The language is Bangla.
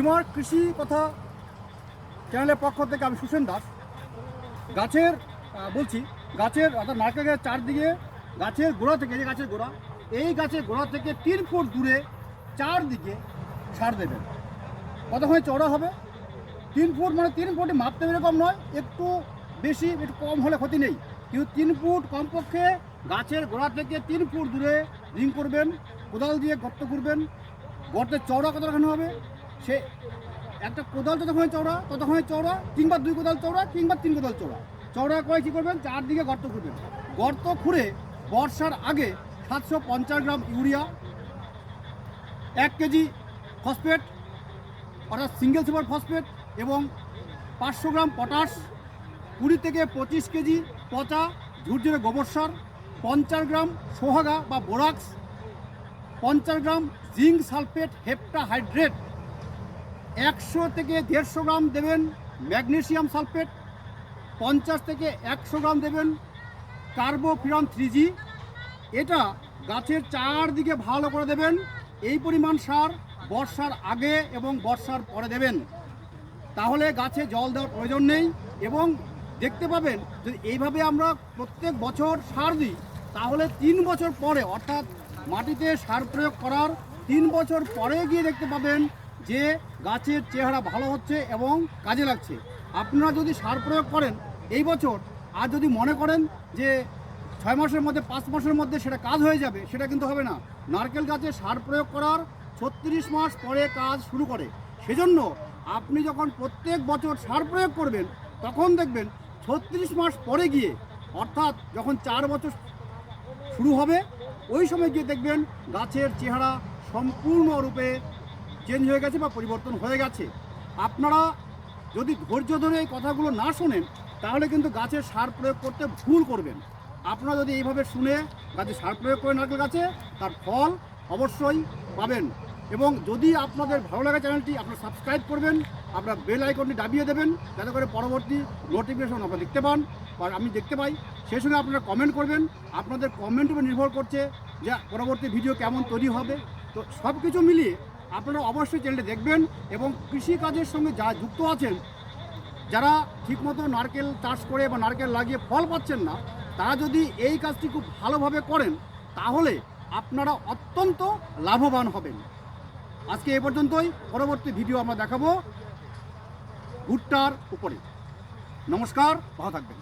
হিমার কৃষি কথা চ্যানেলের পক্ষ থেকে আমি সুসেন দাস। গাছের গাছের অর্থাৎ নারকেল গাছের চারদিকে গাছের গোড়া থেকে, এই গাছের গোড়া, এই গাছের গোড়া থেকে 3 ফুট দূরে চারদিকে সার দেবেন। কতখানি চওড়া হবে? 3 ফুট, মানে 3 ফুটে মাপতে এরকম নয়, একটু বেশি একটু কম হলে ক্ষতি নেই, কিন্তু 3 ফুট কমপক্ষে গাছের গোড়া থেকে 3 ফুট দূরে রিং করবেন, কোদাল দিয়ে গর্ত করবেন। গর্তের চওড়া কতখানি হবে? সে একটা কোদাল যতখানি চওড়া কিংবা 2 কোদাল চওড়া কিংবা 3 কোদাল চওড়া করে কী করবেন, চারদিকে গর্ত করবেন। গর্ত খুঁড়ে বর্ষার আগে 750 গ্রাম ইউরিয়া, 1 কেজি ফসফেট অর্থাৎ সিঙ্গেল সুপার ফসফেট এবং 500 গ্রাম পটাশ, 20 থেকে 25 কেজি পচা ঝুরঝুরে গোবর সার, 50 গ্রাম সোহাগা বা বোরাক্স, 50 গ্রাম জিঙ্ক সালফেট হেপ্টাহাইড্রেট, 100 থেকে 150 গ্রাম দেবেন ম্যাগনেসিয়াম সালফেট, 50 থেকে 100 গ্রাম দেবেন কার্বোফিরন 3G। এটা গাছের চারদিকে ভালো করে দেবেন। এই পরিমাণ সার বর্ষার আগে এবং বর্ষার পরে দেবেন, তাহলে গাছে জল দেওয়ার প্রয়োজন নেই। এবং দেখতে পাবেন যদি এইভাবে আমরা প্রত্যেক বছর সার দিই, তাহলে 3 বছর পরে, অর্থাৎ মাটিতে সার প্রয়োগ করার 3 বছর পরে গিয়ে দেখতে পাবেন যে গাছের চেহারা ভালো হচ্ছে এবং কাজে লাগছে। আপনারা যদি সার প্রয়োগ করেন এই বছর, আর যদি মনে করেন যে 6 মাসের মধ্যে 5 মাসের মধ্যে সেটা কাজ হয়ে যাবে, সেটা কিন্তু হবে না। নারকেল গাছে সার প্রয়োগ করার 36 মাস পরে কাজ শুরু করে। সেজন্য আপনি যখন প্রত্যেক বছর সার প্রয়োগ করবেন, তখন দেখবেন 36 মাস পরে গিয়ে, অর্থাৎ যখন 4 বছর শুরু হবে, ওই সময় গিয়ে দেখবেন গাছের চেহারা সম্পূর্ণরূপে চেঞ্জ হয়ে গেছে বা পরিবর্তন হয়ে গেছে। আপনারা যদি ধৈর্য ধরে এই কথাগুলো না শোনেন, তাহলে কিন্তু গাছের সার প্রয়োগ করতে ভুল করবেন। আপনারা যদি এইভাবে শুনে গাছে সার প্রয়োগ করেন নারকেল গাছে, তার ফল অবশ্যই পাবেন। এবং যদি আপনাদের ভালো লাগে চ্যানেলটি, আপনারা সাবস্ক্রাইব করবেন, আপনারা বেল আইকনটি দাবিয়ে দেবেন, যাতে করে পরবর্তী নোটিফিকেশন আপনারা দেখতে পান বা আমি দেখতে পাই। সেই সঙ্গে আপনারা কমেন্ট করবেন। আপনাদের কমেন্টের উপর নির্ভর করছে যে পরবর্তী ভিডিও কেমন তৈরি হবে। তো সব কিছু মিলিয়ে আপনারা অবশ্যই চ্যানেলটি দেখবেন। এবং কৃষিকাজের সঙ্গে যারা যুক্ত আছেন, যারা ঠিকমতো নারকেল চাষ করে বা নারকেল লাগিয়ে ফল পাচ্ছেন না, তারা যদি এই কাজটি খুব ভালোভাবে করেন, তাহলে আপনারা অত্যন্ত লাভবান হবেন। আজকে এ পর্যন্তই। পরবর্তী ভিডিও আমরা দেখাবো ভুট্টার উপরে। নমস্কার, ভালো থাকবেন।